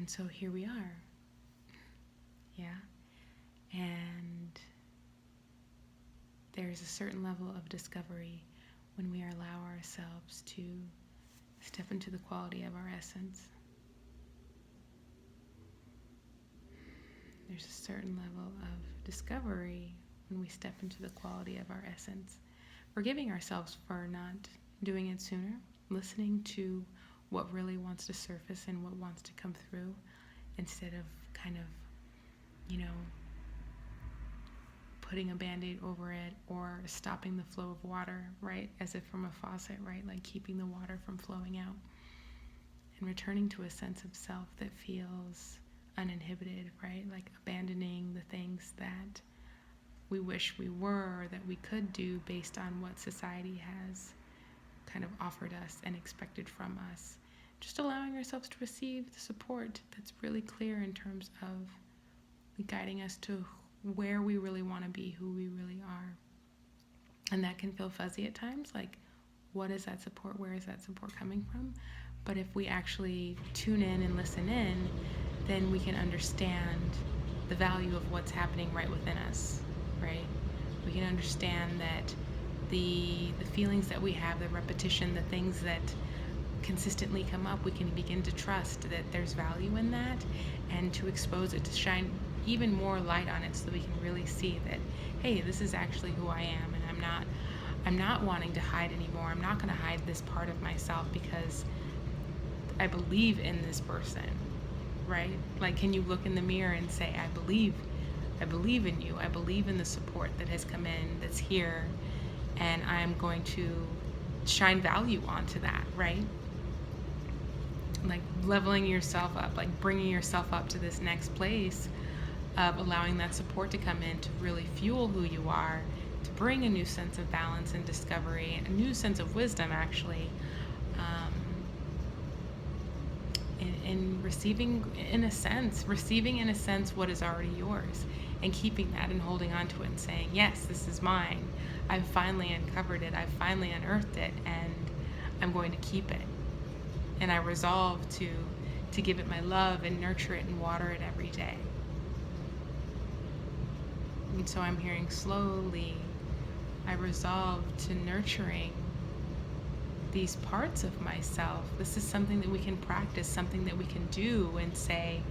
And so here we are. Yeah. And there's a certain level of discovery when we allow ourselves to step into the quality of our essence. There's a certain level of discovery when we step into the quality of our essence. Forgiving ourselves for not doing it sooner, listening to what really wants to surface and what wants to come through, instead of kind of, putting a Band-Aid over it or stopping the flow of water, right? As if from a faucet, right? Like keeping the water from flowing out. And returning to a sense of self that feels uninhibited, right? Like abandoning the things that we wish we were, that we could do based on what society has kind of offered us and expected from us. Just allowing ourselves to receive the support that's really clear in terms of guiding us to where we really want to be, who we really are. And that can feel fuzzy at times, like what is that support? Where is that support coming from? But if we actually tune in and listen in, then we can understand the value of what's happening right within us, right? We can understand that the feelings that we have, the repetition, the things that consistently come up, we can begin to trust that there's value in that, and to expose it, to shine even more light on it, so that we can really see that, hey, this is actually who I am, and I'm not wanting to hide anymore. I'm not going to hide this part of myself because I believe in this person, right? Like, can you look in the mirror and say, I believe in you. I believe in the support that has come in, that's here, and I'm going to shine value onto that, right? Like leveling yourself up, like bringing yourself up to this next place of allowing that support to come in to really fuel who you are, to bring a new sense of balance and discovery, a new sense of wisdom, actually, in receiving in a sense what is already yours, and keeping that and holding on to it and saying, yes, this is mine. I've finally uncovered it. I've finally unearthed it, and I'm going to keep it. And I resolve to give it my love and nurture it and water it every day. And so I'm hearing slowly, I resolve to nurturing these parts of myself. This is something that we can practice, something that we can do and say,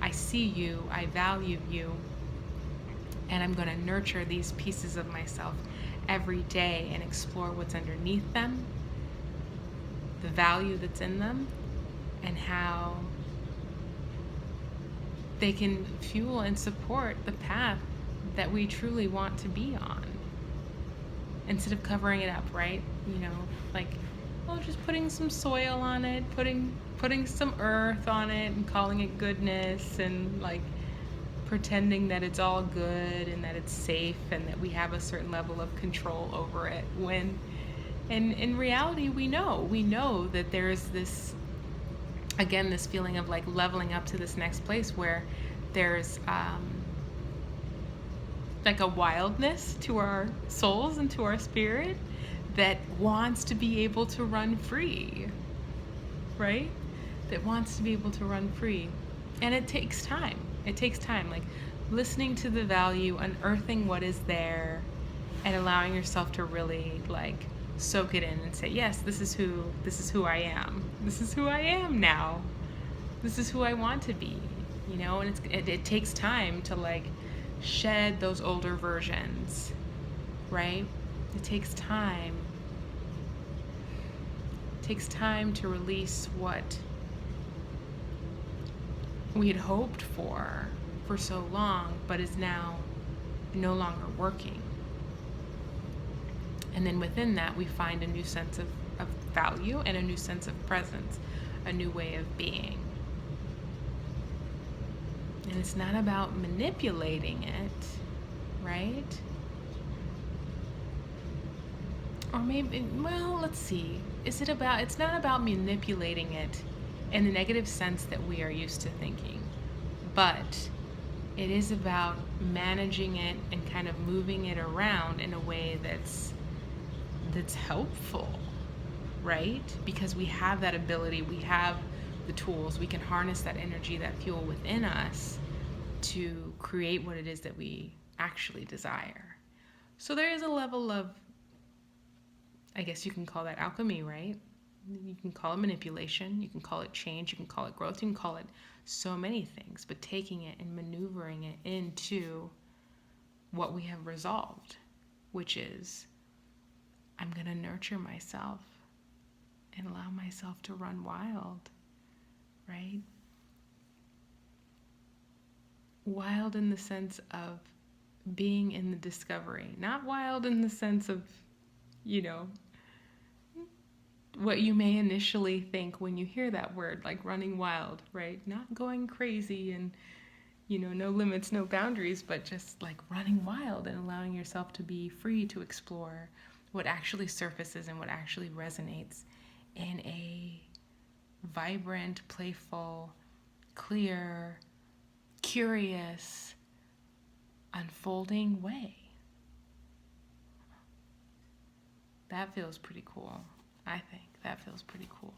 I see you, I value you, and I'm going to nurture these pieces of myself every day and explore what's underneath them, the value that's in them, and how they can fuel and support the path that we truly want to be on, instead of covering it up, right? Like, just putting some soil on it, putting some earth on it and calling it goodness, and like pretending that it's all good and that it's safe and that we have a certain level of control over it, when in reality we know that there's this, again, this feeling of like leveling up to this next place where there's like a wildness to our souls and to our spirit that wants to be able to run free, right? That wants to be able to run free. And it takes time. Like listening to the value, unearthing what is there, and allowing yourself to really like soak it in and say, yes, this is who I am. This is who I am now. This is who I want to be, and it takes time to like shed those older versions, right? It takes time. It takes time to release what we had hoped for so long, but is now no longer working. And then within that, we find a new sense of value and a new sense of presence, a new way of being. And it's not about manipulating it, right? Or maybe, let's see. It's not about manipulating it in the negative sense that we are used to thinking, but it is about managing it and kind of moving it around in a way that's helpful, right? Because we have that ability, we have the tools, we can harness that energy, that fuel within us to create what it is that we actually desire. So there is a level of, I guess you can call that alchemy, right? You can call it manipulation, you can call it change, you can call it growth, you can call it so many things, but taking it and maneuvering it into what we have resolved, which is I'm going to nurture myself and allow myself to run wild, right? Wild in the sense of being in the discovery, not wild in the sense of, you know, what you may initially think when you hear that word, like running wild, right? Not going crazy and, you know, no limits, no boundaries, but just like running wild and allowing yourself to be free to explore what actually surfaces and what actually resonates in a vibrant, playful, clear, curious, unfolding way. That feels pretty cool. I think that feels pretty cool.